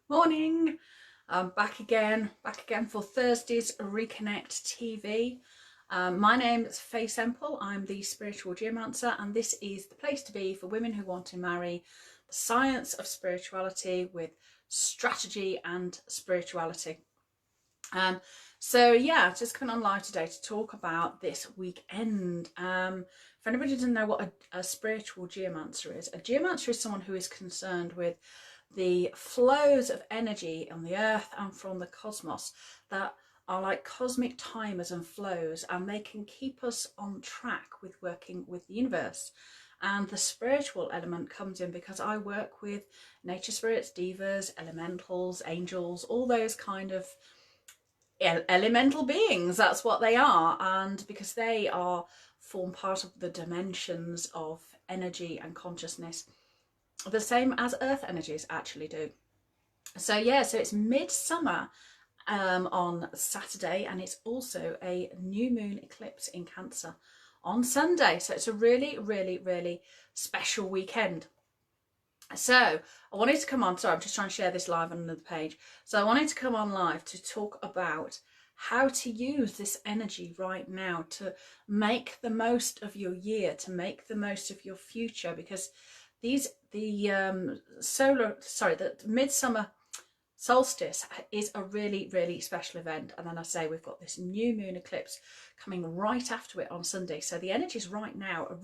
Morning. I'm back again for Thursday's Reconnect TV. My name is Faye Semple. I'm the spiritual geomancer, and this is the place to be for women who want to marry the science of spirituality with strategy and spirituality. So yeah, just coming on live today to talk about this weekend. For anybody who doesn't know what a spiritual geomancer is, a geomancer is someone who is concerned with the flows of energy on the earth and from the cosmos that are like cosmic timers and flows, and they can keep us on track with working with the universe. And the spiritual element comes in because I work with nature spirits, divas, elementals, angels, all those kind of elemental beings. That's what they are. And because they form part of the dimensions of energy and consciousness, the same as earth energies actually do. So yeah, so it's midsummer on Saturday, and it's also a new moon eclipse in Cancer on Sunday. So it's a really special weekend. So I wanted to come on, sorry, I'm just trying to share this live on another page. So I wanted to come on live to talk about how to use this energy right now to make the most of your year, to make the most of your future, because the midsummer solstice is a really special event. And then I say we've got this new moon eclipse coming right after it on Sunday. So the energies right now are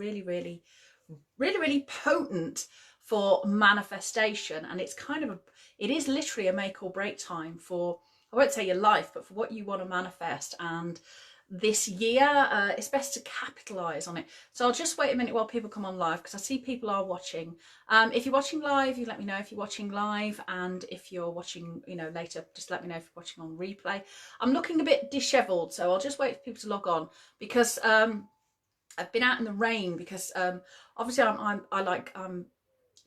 really potent for manifestation, and it's kind of it is literally a make or break time for, I won't say your life, but for what you want to manifest. And this year, it's best to capitalize on it. So I'll just wait a minute while people come on live, because I see people are watching. If you're watching live, you let me know if you're watching live, and if you're watching, later, just let me know if you're watching on replay. I'm looking a bit disheveled, so I'll just wait for people to log on, because I've been out in the rain, because obviously I'm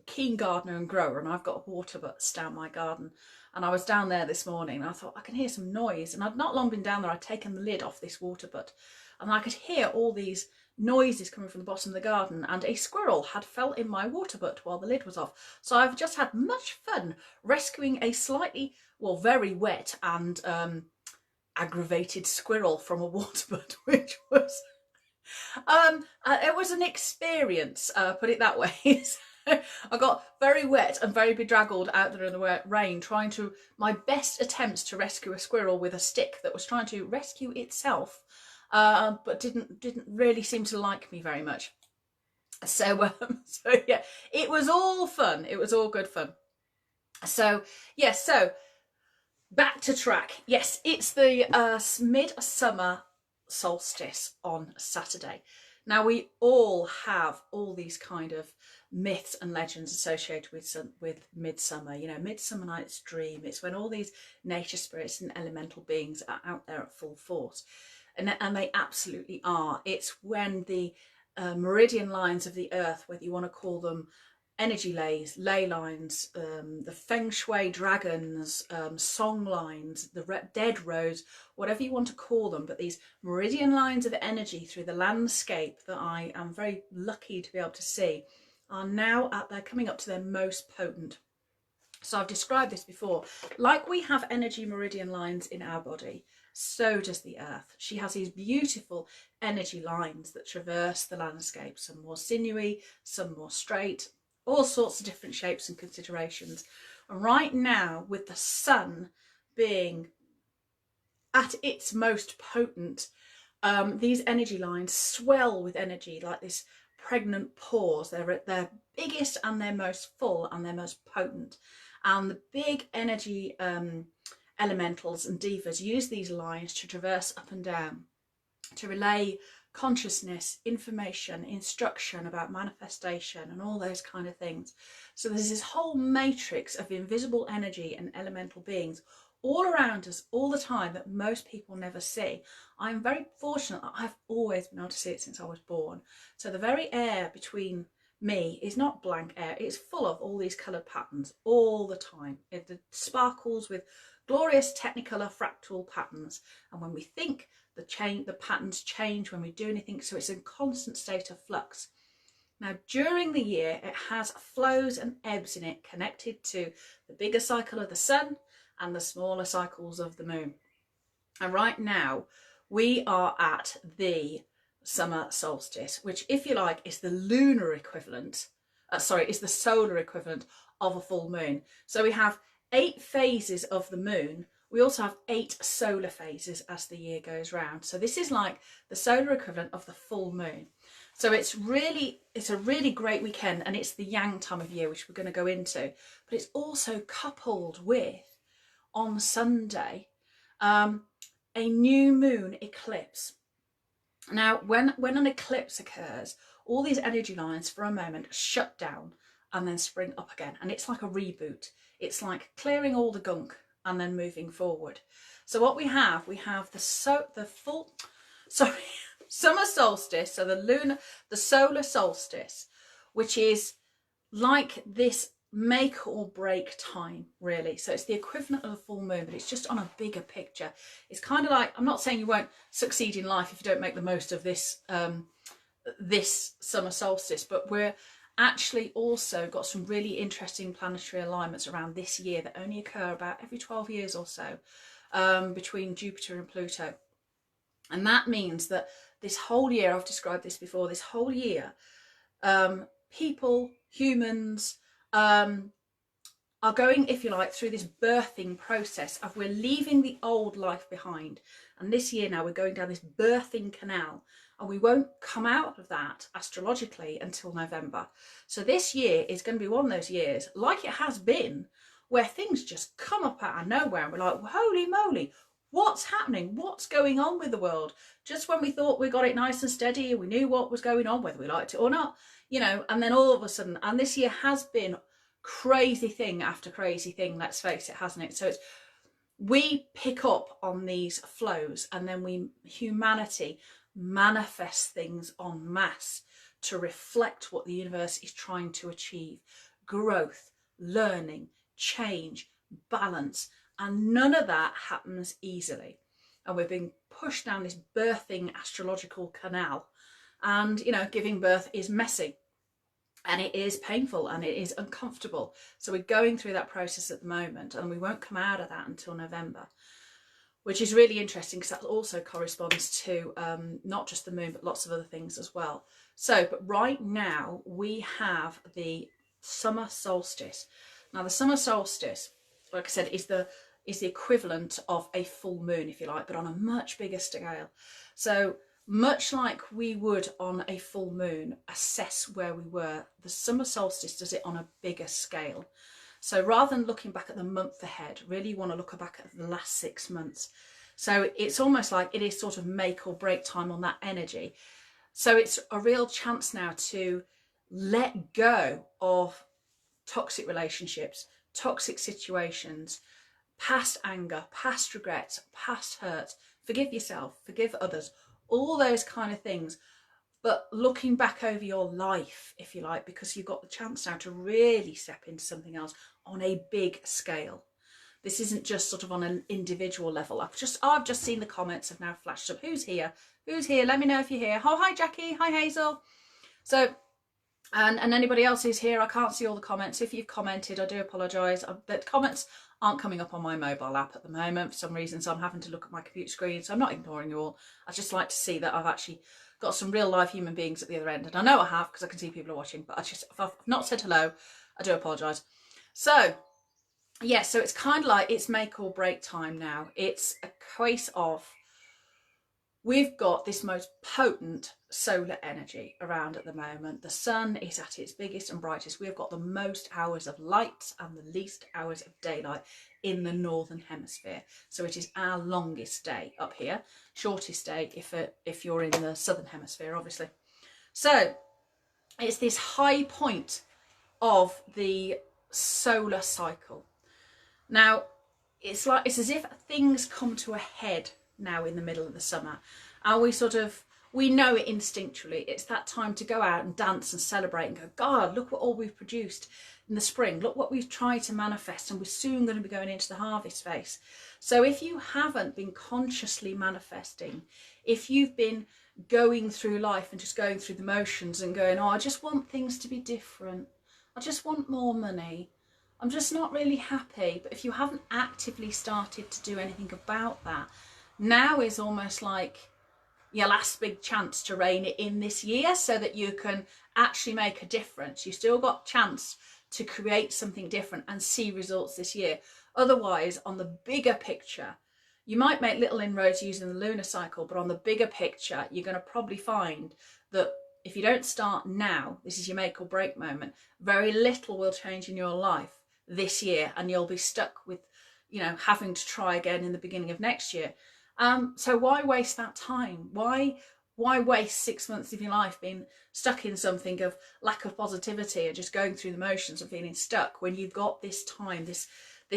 keen gardener and grower, and I've got water butts down my garden. And I was down there this morning, and I thought I can hear some noise, and I'd not long been down there. I'd taken the lid off this water butt, and I could hear all these noises coming from the bottom of the garden, and a squirrel had fell in my water butt while the lid was off. So I've just had much fun rescuing a very wet and aggravated squirrel from a water butt, which was it was an experience, put it that way. I got very wet and very bedraggled out there in the rain, trying to my best attempts to rescue a squirrel with a stick that was trying to rescue itself, but didn't really seem to like me very much. So yeah, it was all fun. It was all good fun. So yes, so back to track. Yes, it's the midsummer solstice on Saturday. Now, we all have all these kind of myths and legends associated with midsummer. Midsummer Night's Dream. It's when all these nature spirits and elemental beings are out there at full force, and they absolutely are. It's when the meridian lines of the earth, whether you want to call them energy ley lines, the feng shui dragons, song lines, the dead rows, whatever you want to call them, but these meridian lines of energy through the landscape that I am very lucky to be able to see are now they're coming up to their most potent. So I've described this before. Like we have energy meridian lines in our body, so does the earth. She has these beautiful energy lines that traverse the landscape, some more sinewy, some more straight, all sorts of different shapes and considerations. And right now, with the sun being at its most potent, these energy lines swell with energy like this pregnant pause. They're at their biggest and their most full and their most potent. And the big energy elementals and divas use these lines to traverse up and down, to relay consciousness, information, instruction about manifestation and all those kind of things. So there's this whole matrix of invisible energy and elemental beings all around us all the time that most people never see. I'm very fortunate that I've always been able to see it since I was born. So the very air between me is not blank air, it's full of all these coloured patterns all the time. It sparkles with glorious technicolor fractal patterns, and when we think, the patterns change when we do anything, so it's in constant state of flux. Now, during the year, it has flows and ebbs in it connected to the bigger cycle of the sun and the smaller cycles of the moon. And right now, we are at the summer solstice, which, if you like, is the lunar equivalent, is the solar equivalent of a full moon. So we have 8 phases of the moon. We also have 8 solar phases as the year goes round. So this is like the solar equivalent of the full moon. So it's a really great weekend, and it's the yang time of year, which we're going to go into. But it's also coupled with, on Sunday, a new moon eclipse. Now, when an eclipse occurs, all these energy lines for a moment shut down and then spring up again. And it's like a reboot. It's like clearing all the gunk and then moving forward. So what we have the full summer solstice, so the solar solstice, which is like this make or break time, really. So it's the equivalent of a full moon, but it's just on a bigger picture. It's kind of like, I'm not saying you won't succeed in life if you don't make the most of this this summer solstice, but we're actually also got some really interesting planetary alignments around this year that only occur about every 12 years or so, between Jupiter and Pluto. And that means that this whole year, I've described this before, this whole year, people, humans, are going, if you like, through this birthing process of we're leaving the old life behind. And this year now we're going down this birthing canal, and we won't come out of that astrologically until November. So this year is going to be one of those years, like it has been, where things just come up out of nowhere and we're like, well, holy moly, what's happening? What's going on with the world? Just when we thought we got it nice and steady, we knew what was going on, whether we liked it or not, you know, and then all of a sudden, and this year has been crazy thing after crazy thing, let's face it, hasn't it? So we pick up on these flows, and then humanity manifests things en masse to reflect what the universe is trying to achieve: growth, learning, change, balance. And none of that happens easily. And we're being pushed down this birthing astrological canal. And, you know, giving birth is messy, and it is painful, and it is uncomfortable. So we're going through that process at the moment, and we won't come out of that until November, which is really interesting because that also corresponds to not just the moon, but lots of other things as well. So, but right now we have the summer solstice. Now, the summer solstice, like I said, is the equivalent of a full moon, if you like, but on a much bigger scale. So much like we would on a full moon assess where we were, the summer solstice does it on a bigger scale. So rather than looking back at the month ahead, really you want to look back at the last 6 months. So it's almost like it is sort of make or break time on that energy. So it's a real chance now to let go of toxic relationships, toxic situations, past anger, past regrets, past hurts. Forgive yourself, forgive others, all those kind of things. But looking back over your life, if you like, because you've got the chance now to really step into something else on a big scale. This isn't just sort of on an individual level. I've just seen the comments have now flashed up. Who's here? Who's here? Let me know if you're here. Oh, hi Jackie. Hi Hazel. So, and anybody else who's here, I can't see all the comments. If you've commented, I do apologise. The comments aren't coming up on my mobile app at the moment for some reason, so I'm having to look at my computer screen. So I'm not ignoring you all. I just like to see that I've actually got some real live human beings at the other end. And I know I have because I can see people are watching, but if I've not said hello, I do apologise. So, yeah, so it's kind of like it's make or break time now. It's a case of we've got this most potent solar energy around at the moment. The sun is at its biggest and brightest. We've got the most hours of light and the least hours of daylight in the northern hemisphere. So it is our longest day up here, shortest day if you're in the southern hemisphere, obviously. So it's this high point of the solar cycle. Now, it's as if things come to a head now in the middle of the summer, and we know it instinctually. It's that time to go out and dance and celebrate and go, God, look what all we've produced in the spring, look what we've tried to manifest, and we're soon going to be going into the harvest phase. So if you haven't been consciously manifesting, if you've been going through life and just going through the motions and going, oh, I just want things to be different. I just want more money. I'm just not really happy. But if you haven't actively started to do anything about that, now is almost like your last big chance to rein it in this year so that you can actually make a difference. You still got chance to create something different and see results this year. Otherwise, on the bigger picture, you might make little inroads using the lunar cycle, but on the bigger picture, you're going to probably find that if you don't start now, this is your make or break moment, very little will change in your life this year, and you'll be stuck with, you know, having to try again in the beginning of next year. So why waste that time? Why waste 6 months of your life being stuck in something of lack of positivity and just going through the motions of feeling stuck when you've got this time, this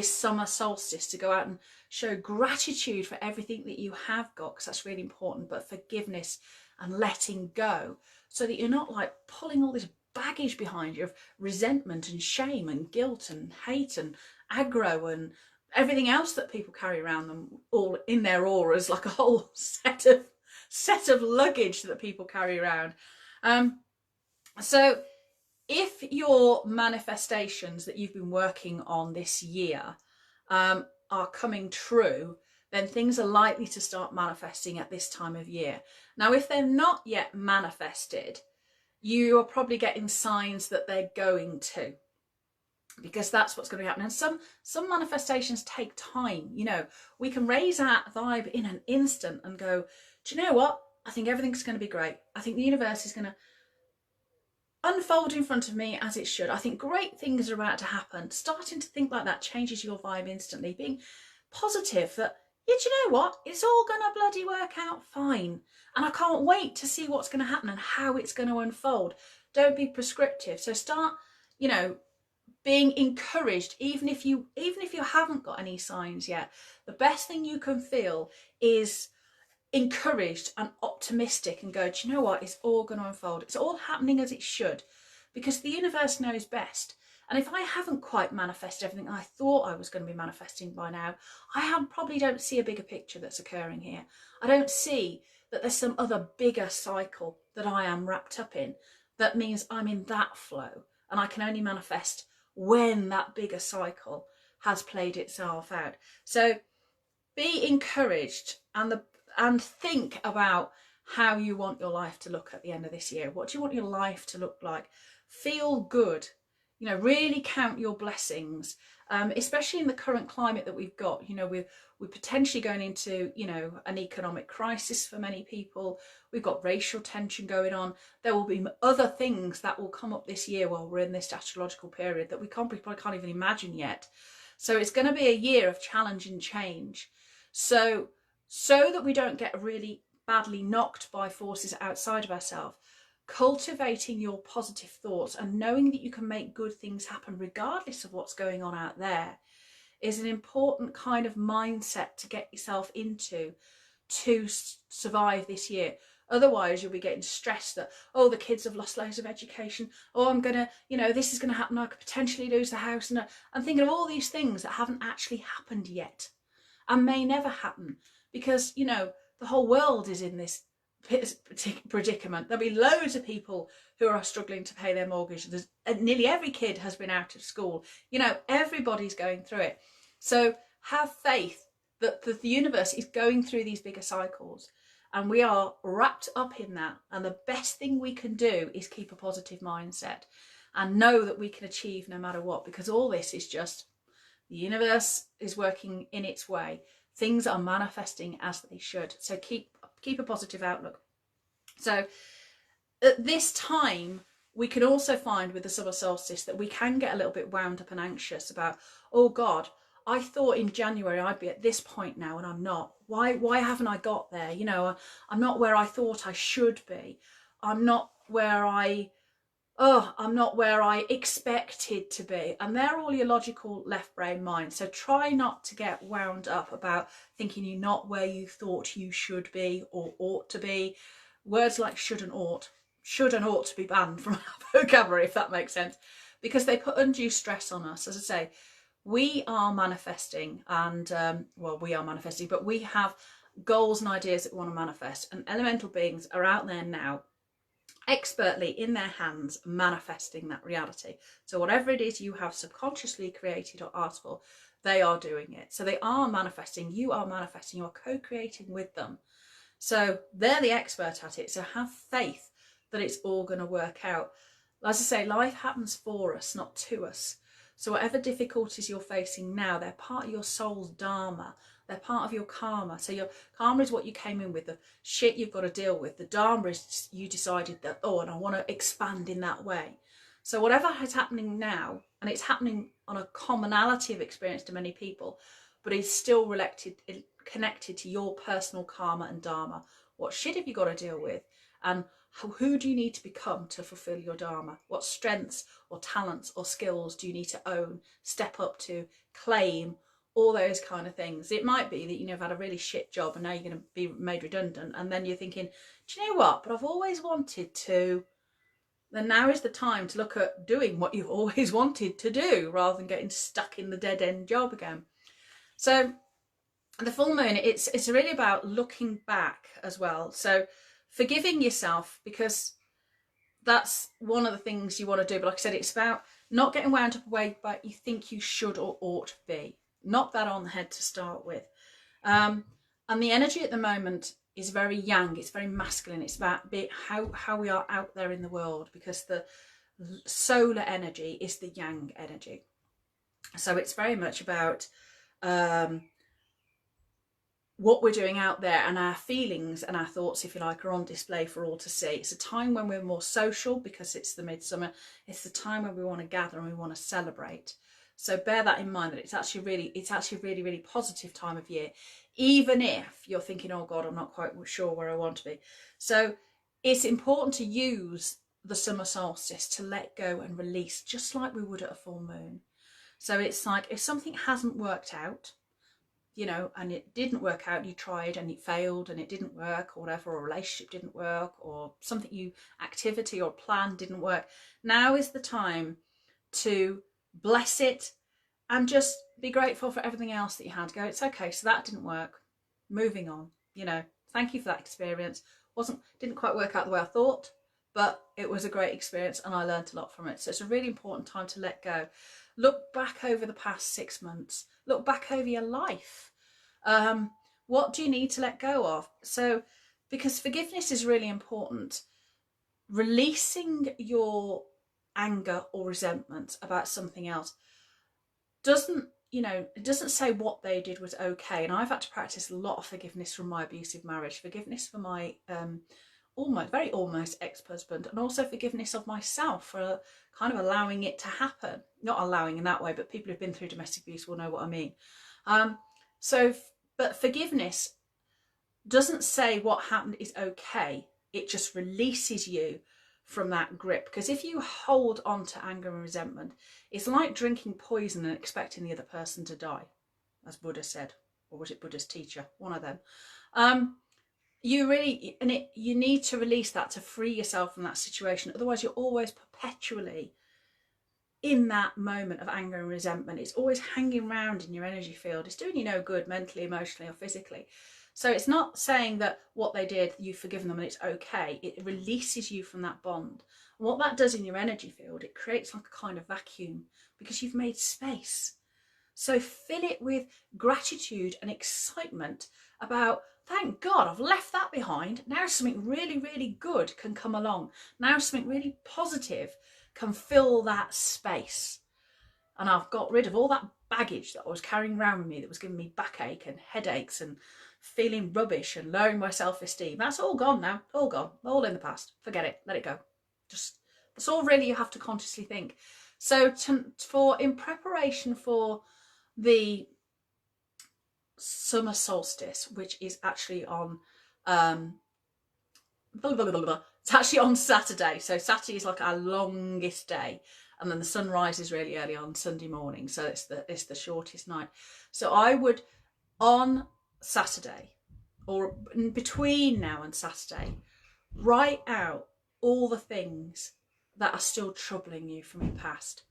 summer solstice, to go out and show gratitude for everything that you have got, because that's really important, but forgiveness and letting go, so that you're not like pulling all this baggage behind you of resentment and shame and guilt and hate and aggro and everything else that people carry around them, all in their auras, like a whole set of luggage that people carry around. So if your manifestations that you've been working on this year are coming true, then things are likely to start manifesting at this time of year. Now, if they're not yet manifested, you are probably getting signs that they're going to, because that's what's going to happen. And some manifestations take time. You know, we can raise our vibe in an instant and go, do you know what? I think everything's going to be great. I think the universe is going to unfold in front of me as it should. I think great things are about to happen. Starting to think like that changes your vibe instantly. Being positive that, yeah, do you know what? It's all going to bloody work out fine. And I can't wait to see what's going to happen and how it's going to unfold. Don't be prescriptive. So start, you know, being encouraged, even if you haven't got any signs yet. The best thing you can feel is encouraged and optimistic and go, do you know what? It's all going to unfold. It's all happening as it should, because the universe knows best. And if I haven't quite manifested everything I thought I was going to be manifesting by now, I probably don't see a bigger picture that's occurring here. I don't see that there's some other bigger cycle that I am wrapped up in. That means I'm in that flow, and I can only manifest when that bigger cycle has played itself out. So be encouraged and think about how you want your life to look at the end of this year. What do you want your life to look like? Feel good. You know, really count your blessings, especially in the current climate that we've got. You know, we're potentially going into, you know, an economic crisis for many people. We've got racial tension going on. There will be other things that will come up this year while we're in this astrological period that we probably can't even imagine yet. So it's going to be a year of challenge and change. So that we don't get really badly knocked by forces outside of ourselves, cultivating your positive thoughts and knowing that you can make good things happen regardless of what's going on out there is an important kind of mindset to get yourself into to survive this year. Otherwise, you'll be getting stressed that, oh, the kids have lost loads of education. Oh, I'm going to, you know, this is going to happen. I could potentially lose the house. And I'm thinking of all these things that haven't actually happened yet and may never happen, because, you know, the whole world is in this predicament. There'll be loads of people who are struggling to pay their mortgage. Nearly every kid has been out of school. You know, everybody's going through it. So have faith that the universe is going through these bigger cycles, and we are wrapped up in that. And the best thing we can do is keep a positive mindset and know that we can achieve no matter what, because all this is just, the universe is working in its way. Things are manifesting as they should. So keep a positive outlook. So at this time, we can also find with the summer solstice that we can get a little bit wound up and anxious about, oh God, I thought in January I'd be at this point now and I'm not. Why haven't I got there? You know, I'm not where I thought I should be. I'm not where I expected to be. And they're all your logical left brain mind. So try not to get wound up about thinking you're not where you thought you should be or ought to be. Words like should and ought to be banned from our vocabulary, if that makes sense, because they put undue stress on us. As I say, we are manifesting, and we are manifesting, but we have goals and ideas that we want to manifest, and elemental beings are out there now, expertly in their hands, manifesting that reality. So whatever it is you have subconsciously created or asked for, they are doing it. So they are manifesting, you are manifesting, you're co-creating with them. So they're the expert at it. So have faith that it's all going to work out. As I say, life happens for us, not to us. So whatever difficulties you're facing now, they're part of your soul's dharma. They're part of your karma. So your karma is what you came in with, the shit you've got to deal with. The dharma is you decided that, oh, and I want to expand in that way. So whatever is happening now, and it's happening on a commonality of experience to many people, but it's still connected to your personal karma and dharma. What shit have you got to deal with? And who do you need to become to fulfill your dharma? What strengths or talents or skills do you need to own, step up to, claim, all those kind of things? It might be that you've had a really shit job and now you're going to be made redundant, and then you're thinking, do you know what, but I've always wanted to. Then now is the time to look at doing what you've always wanted to do, rather than getting stuck in the dead end job again. So the full moon, it's really about looking back as well. So forgiving yourself, because that's one of the things you want to do. But like I said, it's about not getting wound up away but you think you should or ought to be. Knock that on the head to start with. And the energy at the moment is very yang, it's very masculine. It's about how we are out there in the world, because the solar energy is the yang energy. So it's very much about what we're doing out there, and our feelings and our thoughts, if you like, are on display for all to see. It's a time when we're more social because it's the midsummer. It's the time when we want to gather and we want to celebrate. So bear that in mind, that it's actually really, really positive time of year, even if you're thinking, oh God, I'm not quite sure where I want to be. So it's important to use the summer solstice to let go and release, just like we would at a full moon. So it's like, if something hasn't worked out, and it didn't work out, you tried and it failed and it didn't work, or whatever, or a relationship didn't work, or activity or plan didn't work, now is the time to bless it and just be grateful for everything else that you had. Go, it's okay, so that didn't work, moving on. Thank you for that experience. Didn't quite work out the way I thought, but it was a great experience and I learned a lot from it. So it's a really important time to let go. Look back over the past 6 months. Look back over your life. What do you need to let go of? So, because forgiveness is really important. Releasing your anger or resentment about something else it doesn't say what they did was okay. And I've had to practice a lot of forgiveness from my abusive marriage, forgiveness for my almost ex-husband, and also forgiveness of myself for kind of allowing it to happen. Not allowing in that way, but people who've been through domestic abuse will know what I mean. But forgiveness doesn't say what happened is okay. It just releases you from that grip. Because if you hold on to anger and resentment, it's like drinking poison and expecting the other person to die, as Buddha said, or was it Buddha's teacher? One of them. You need to release that to free yourself from that situation. Otherwise, you're always perpetually in that moment of anger and resentment. It's always hanging around in your energy field. It's doing you no good mentally, emotionally, or physically. So it's not saying that what they did, you've forgiven them and it's okay. It releases you from that bond. And what that does in your energy field, it creates like a kind of vacuum, because you've made space. So fill it with gratitude and excitement about, thank God I've left that behind. Now something really, really good can come along. Now something really positive can fill that space. And I've got rid of all that baggage that I was carrying around with me that was giving me backache and headaches and feeling rubbish and lowering my self-esteem. That's all gone now, all gone, all in the past. Forget it, let it go. That's all really you have to consciously think. So in preparation for the summer solstice, which is actually on it's actually on Saturday. So Saturday is like our longest day, and then the sun rises really early on Sunday morning, so it's the shortest night. So I would, on Saturday, or in between now and Saturday, write out all the things that are still troubling you from your past,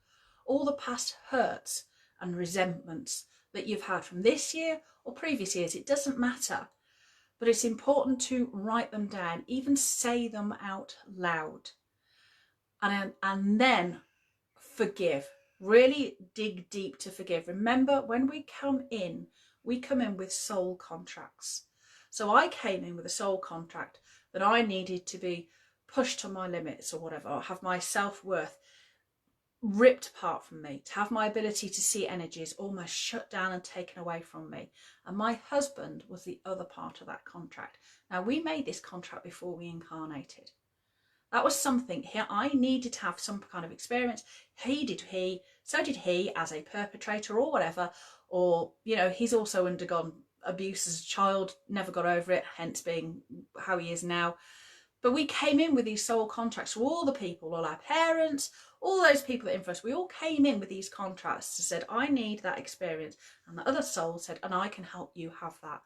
all the past hurts and resentments that you've had from this year or previous years. It doesn't matter. but it's important to write them down, even say them out loud, and then forgive. Really dig deep to forgive. Remember, when we come in with soul contracts. So I came in with a soul contract that I needed to be pushed to my limits or whatever, or have my self-worth ripped apart from me, to have my ability to see energies almost shut down and taken away from me. And my husband was the other part of that contract. Now, we made this contract before we incarnated. That was something here I needed to have some kind of experience. So did he as a perpetrator or whatever, or, you know, he's also undergone abuse as a child, never got over it, hence being how he is now. But we came in with these soul contracts. So all the people, all our parents, all those people that influenced, we all came in with these contracts to said, I need that experience. And the other soul said, and I can help you have that.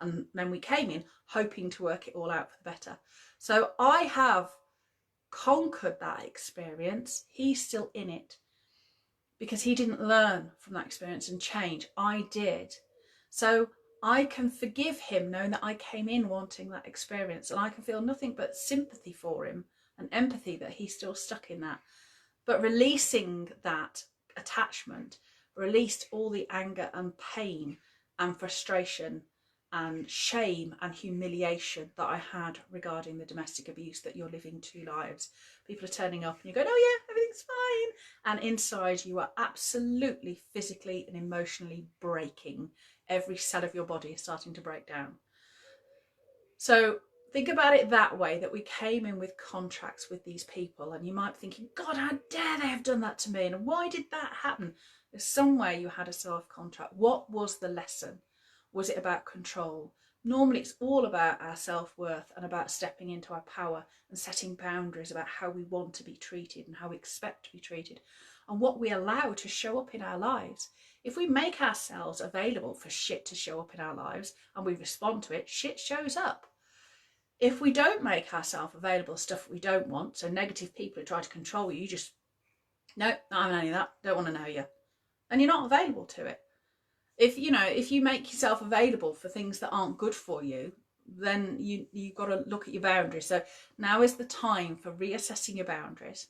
And then we came in hoping to work it all out for the better. So I have conquered that experience. He's still in it because he didn't learn from that experience and change. I did. So I can forgive him knowing that I came in wanting that experience, and I can feel nothing but sympathy for him and empathy that he's still stuck in that. But releasing that attachment released all the anger and pain and frustration and shame and humiliation that I had regarding the domestic abuse, that you're living two lives. People are turning up and you're going, oh yeah, everything's fine. And inside you are absolutely physically and emotionally breaking. Every cell of your body is starting to break down. So think about it that way, that we came in with contracts with these people, and you might be thinking, God, how dare they have done that to me? And why did that happen? There's somewhere you had a self-contract. What was the lesson? Was it about control? Normally it's all about our self-worth and about stepping into our power and setting boundaries about how we want to be treated and how we expect to be treated and what we allow to show up in our lives. If we make ourselves available for shit to show up in our lives and we respond to it, shit shows up. If we don't make ourselves available stuff we don't want, so negative people who try to control you, you just, no, not having any of that, don't want to know you. And you're not available to it. If you make yourself available for things that aren't good for you, then you've got to look at your boundaries. So now is the time for reassessing your boundaries.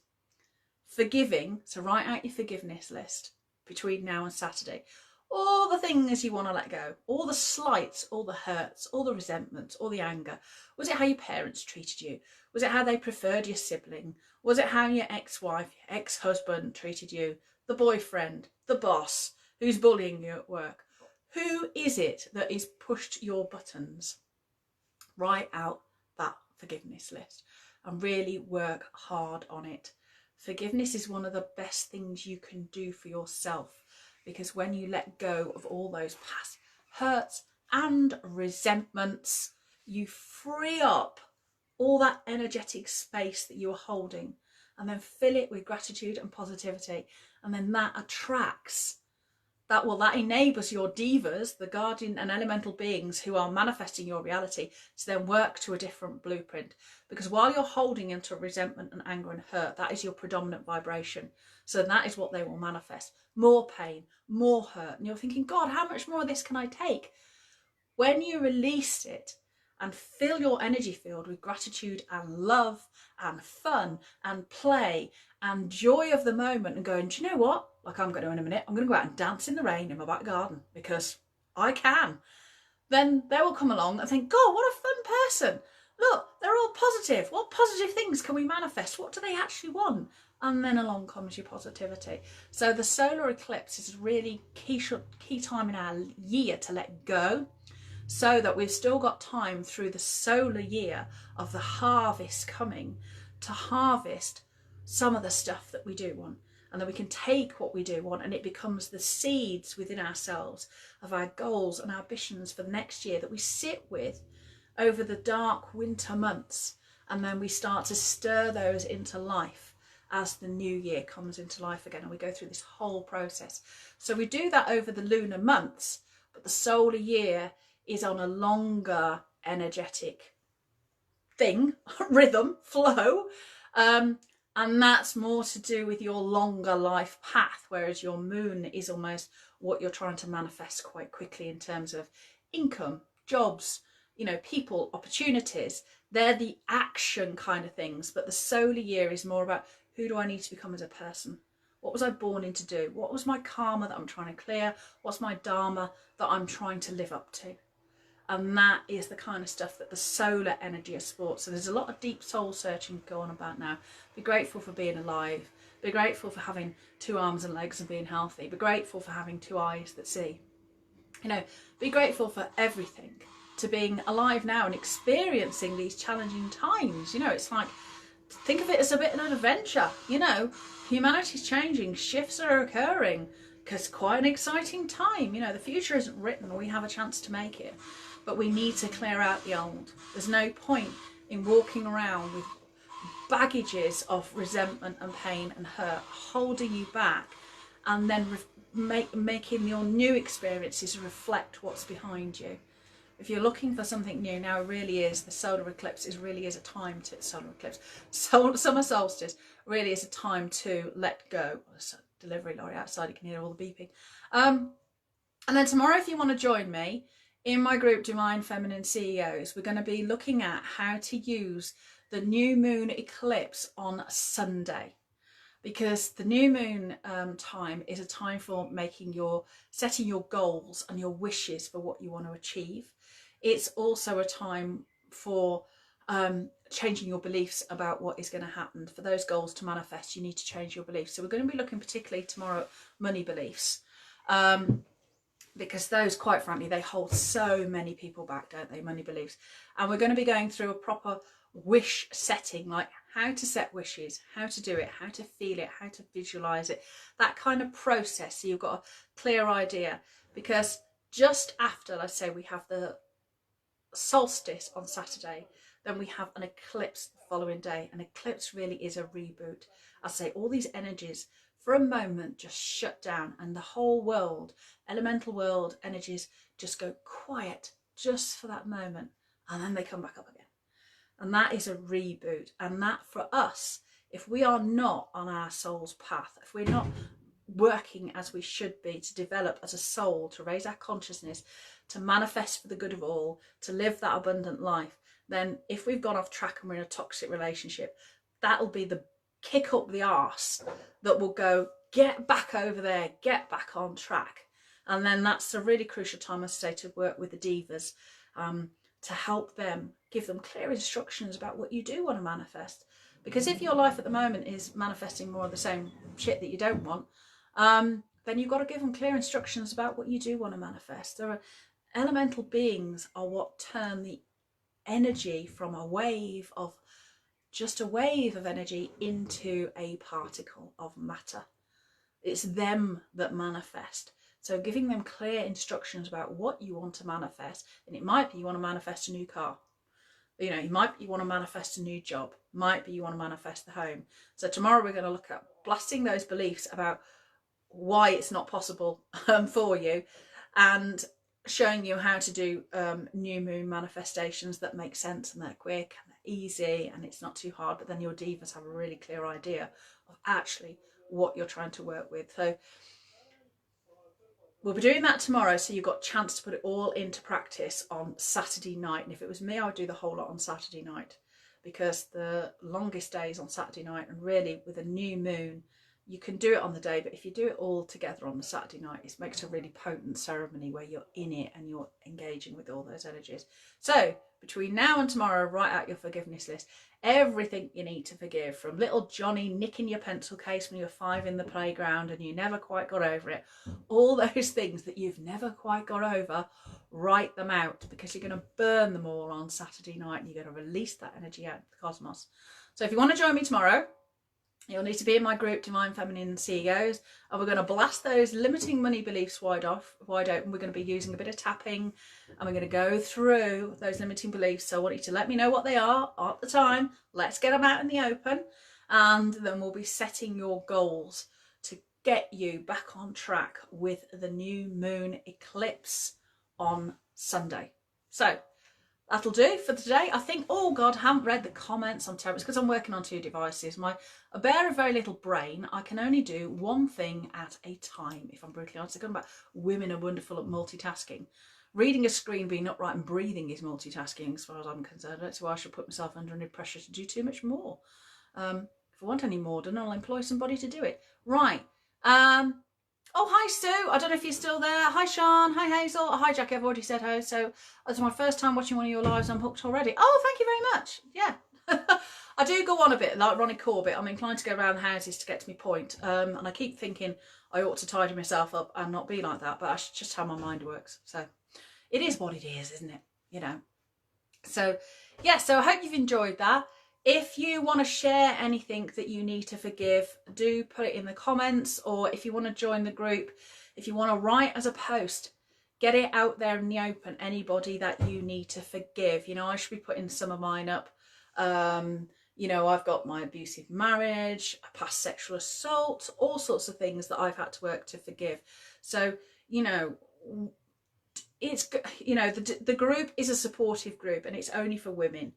Forgiving, so write out your forgiveness list between now and Saturday. All the things you want to let go, all the slights, all the hurts, all the resentments, all the anger. Was it how your parents treated you? Was it how they preferred your sibling? Was it how your ex-wife, your ex-husband treated you? The boyfriend, the boss, who's bullying you at work? Who is it that is pushed your buttons? Write out that forgiveness list and really work hard on it. Forgiveness is one of the best things you can do for yourself, because when you let go of all those past hurts and resentments, you free up all that energetic space that you are holding, and then fill it with gratitude and positivity. And then that attracts, that enables your divas, the guardian and elemental beings who are manifesting your reality, to then work to a different blueprint. Because while you're holding into resentment and anger and hurt, that is your predominant vibration. So that is what they will manifest. More pain, more hurt. And you're thinking, God, how much more of this can I take? When you release it and fill your energy field with gratitude and love and fun and play and joy of the moment, and going, do you know what? Like I'm going to in a minute, I'm going to go out and dance in the rain in my back garden because I can. Then they will come along and think, God, what a fun person. Look, they're all positive. What positive things can we manifest? What do they actually want? And then along comes your positivity. So the solar eclipse is a really key time in our year to let go, so that we've still got time through the solar year of the harvest coming to harvest some of the stuff that we do want. And then we can take what we do want, and it becomes the seeds within ourselves of our goals and ambitions for the next year that we sit with over the dark winter months. And then we start to stir those into life as the new year comes into life again. And we go through this whole process. So we do that over the lunar months, but the solar year is on a longer energetic thing, rhythm, flow. And that's more to do with your longer life path, whereas your moon is almost what you're trying to manifest quite quickly in terms of income, jobs, you know, people, opportunities. They're the action kind of things. But the solar year is more about, who do I need to become as a person? What was I born in to do? What was my karma that I'm trying to clear? What's my dharma that I'm trying to live up to? And that is the kind of stuff that the solar energy of sports. So there's a lot of deep soul searching going on about now. Be grateful for being alive. Be grateful for having 2 arms and legs and being healthy. Be grateful for having 2 eyes that see. You know, be grateful for everything, to being alive now and experiencing these challenging times. You know, it's like, think of it as a bit of an adventure. You know, humanity's changing, shifts are occurring, because quite an exciting time. You know, the future isn't written, we have a chance to make it, but we need to clear out the old. There's no point in walking around with baggages of resentment and pain and hurt holding you back, and then making your new experiences reflect what's behind you. If you're looking for something new, now really is, the solar eclipse really is a time to, solar eclipse, summer solstice really is a time to let go. Delivery lorry outside, you can hear all the beeping. And then tomorrow, if you want to join me in my group Divine Feminine CEOs, we're going to be looking at how to use the new moon eclipse on Sunday, because the new moon time is a time for setting your goals and your wishes for what you want to achieve. It's also a time for changing your beliefs about what is going to happen. For those goals to manifest, you need to change your beliefs. So we're going to be looking particularly tomorrow at money beliefs, because those, quite frankly, they hold so many people back, don't they? Money beliefs. And we're going to be going through a proper wish setting, like how to set wishes, how to do it, how to feel it, how to visualize it, that kind of process, so you've got a clear idea. Because just after, let's say, we have the solstice on Saturday, then we have an eclipse the following day. An eclipse really is a reboot. I say all these energies for a moment just shut down, and the whole world, elemental world energies, just go quiet just for that moment, and then they come back up again. And that is a reboot. And that, for us, if we are not on our soul's path, if we're not working as we should be to develop as a soul, to raise our consciousness, to manifest for the good of all, to live that abundant life, then if we've gone off track and we're in a toxic relationship, that'll be the kick up the arse that will go, get back over there, get back on track. And then that's a really crucial time, I say, to work with the divas, to help them, give them clear instructions about what you do want to manifest. Because if your life at the moment is manifesting more of the same shit that you don't want, then you've got to give them clear instructions about what you do want to manifest. There are elemental beings are what turn the energy from a wave of, just a wave of energy, into a particle of matter. It's them that manifest. So giving them clear instructions about what you want to manifest, and it might be you want to manifest a new car. You know, you want to manifest a new job. Might be you want to manifest the home. So tomorrow we're going to look at blasting those beliefs about why it's not possible for you, and showing you how to do new moon manifestations that make sense, and they're quick and they're easy and it's not too hard. But then your divas have a really clear idea of actually what you're trying to work with. So we'll be doing that tomorrow, so you've got a chance to put it all into practice on Saturday night. And if it was me, I would do the whole lot on Saturday night, because the longest day is on Saturday night. And really, with a new moon, you can do it on the day, but if you do it all together on the Saturday night, it makes a really potent ceremony where you're in it and you're engaging with all those energies. So between now and tomorrow, write out your forgiveness list. Everything you need to forgive, from little Johnny nicking your pencil case when you were 5 in the playground and you never quite got over it. All those things that you've never quite got over, write them out, because you're going to burn them all on Saturday night and you're going to release that energy out to the cosmos. So if you want to join me tomorrow, you'll need to be in my group, Divine Feminine CEOs, and we're going to blast those limiting money beliefs wide open. We're going to be using a bit of tapping, and we're going to go through those limiting beliefs. So I want you to let me know what they are at the time. Let's get them out in the open, and then we'll be setting your goals to get you back on track with the new moon eclipse on Sunday. So that'll do for today. I think, oh God, I haven't read the comments. I'm terrible. It's because I'm working on 2 devices. I bear a very little brain. I can only do one thing at a time, if I'm brutally honest. I'm talking about women are wonderful at multitasking. Reading a screen, being upright and breathing is multitasking as far as I'm concerned. That's why I should put myself under any pressure to do too much more. If I want any more done, I'll employ somebody to do it. Right. Oh, hi, Sue. I don't know if you're still there. Hi, Sean. Hi, Hazel. Hi, Jackie. I've already said hi. So that's my first time watching one of your lives. I'm hooked already. Oh, thank you very much. Yeah. I do go on a bit like Ronnie Corbett. I'm inclined to go around the houses to get to my point. And I keep thinking I ought to tidy myself up and not be like that. But that's just how my mind works. So it is what it is, isn't it? You know. So, yeah. So I hope you've enjoyed that. If you want to share anything that you need to forgive, do put it in the comments, or if you want to join the group, if you want to write as a post, get it out there in the open, anybody that you need to forgive. You know, I should be putting some of mine up. You know, I've got my abusive marriage, a past sexual assault, all sorts of things that I've had to work to forgive. So, you know, it's, you know, the group is a supportive group and it's only for women.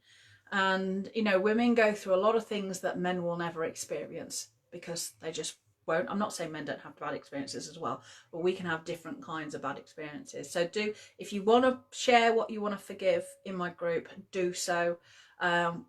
And, you know, women go through a lot of things that men will never experience because they just won't. I'm not saying men don't have bad experiences as well, but we can have different kinds of bad experiences. So if you want to share what you want to forgive in my group, do so.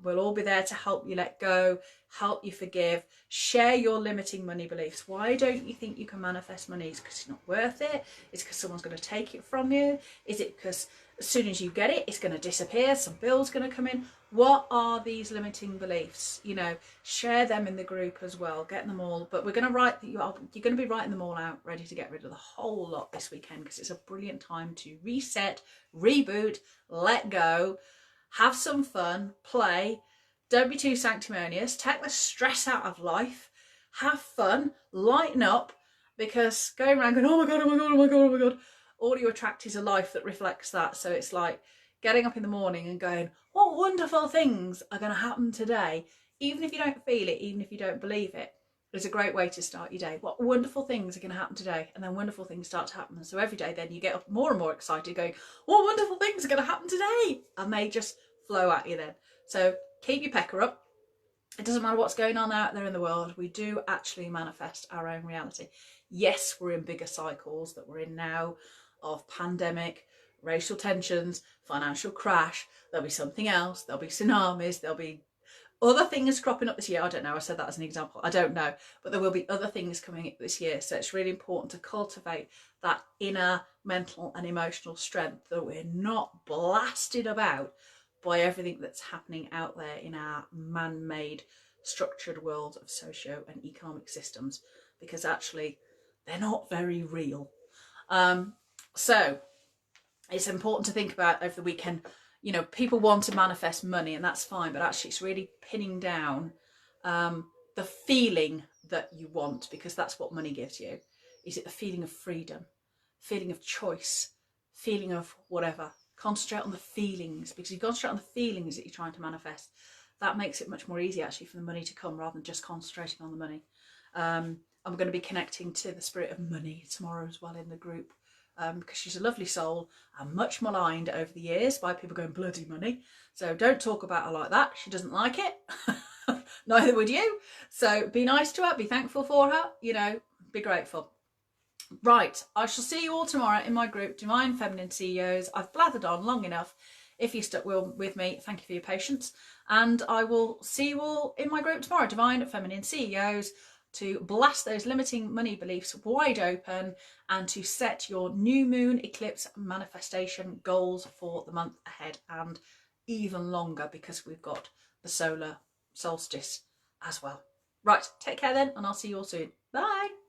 We'll all be there to help you let go, help you forgive, share your limiting money beliefs. Why don't you think you can manifest money? Is it because it's not worth it? Is it because someone's going to take it from you? Is it because as soon as you get it, it's going to disappear? Some bill's going to come in? What are these limiting beliefs? You know, share them in the group as well. Get them all. But we're going to you're going to be writing them all out, ready to get rid of the whole lot this weekend because it's a brilliant time to reset, reboot, let go. Have some fun, play, don't be too sanctimonious, take the stress out of life, have fun, lighten up, because going around going, oh my God, oh my God, oh my God, oh my God, all you attract is a life that reflects that. So it's like getting up in the morning and going, what wonderful things are going to happen today, even if you don't feel it, even if you don't believe it. It's a great way to start your day. What wonderful things are going to happen today? And then wonderful things start to happen. And so every day then you get up more and more excited going, what wonderful things are going to happen today? And they just flow at you then. So keep your pecker up. It doesn't matter what's going on out there in the world. We do actually manifest our own reality. Yes, we're in bigger cycles that we're in now of pandemic, racial tensions, financial crash. There'll be something else. There'll be tsunamis. There'll be other things cropping up this year. I don't know. I said that as an example. I don't know. But there will be other things coming up this year. So it's really important to cultivate that inner mental and emotional strength that we're not blasted about by everything that's happening out there in our man-made structured world of socio and economic systems, because actually they're not very real. So it's important to think about over the weekend. You know, people want to manifest money and that's fine, but actually it's really pinning down the feeling that you want, because that's what money gives you. Is it the feeling of freedom, feeling of choice, feeling of whatever? Concentrate on the feelings, because if you concentrate on the feelings that you're trying to manifest, that makes it much more easy actually for the money to come, rather than just concentrating on the money. I'm going to be connecting to the spirit of money tomorrow as well in the group. Because she's a lovely soul and much maligned over the years by people going bloody money. So don't talk about her like that. She doesn't like it. Neither would you. So be nice to her, be thankful for her, you know, be grateful. Right, I shall see you all tomorrow in my group, Divine Feminine CEOs. I've blathered on long enough. If you stuck with me, thank you for your patience. And I will see you all in my group tomorrow, Divine Feminine CEOs, to blast those limiting money beliefs wide open and to set your new moon eclipse manifestation goals for the month ahead and even longer, because we've got the solar solstice as well. Right, take care then, and I'll see you all soon. Bye.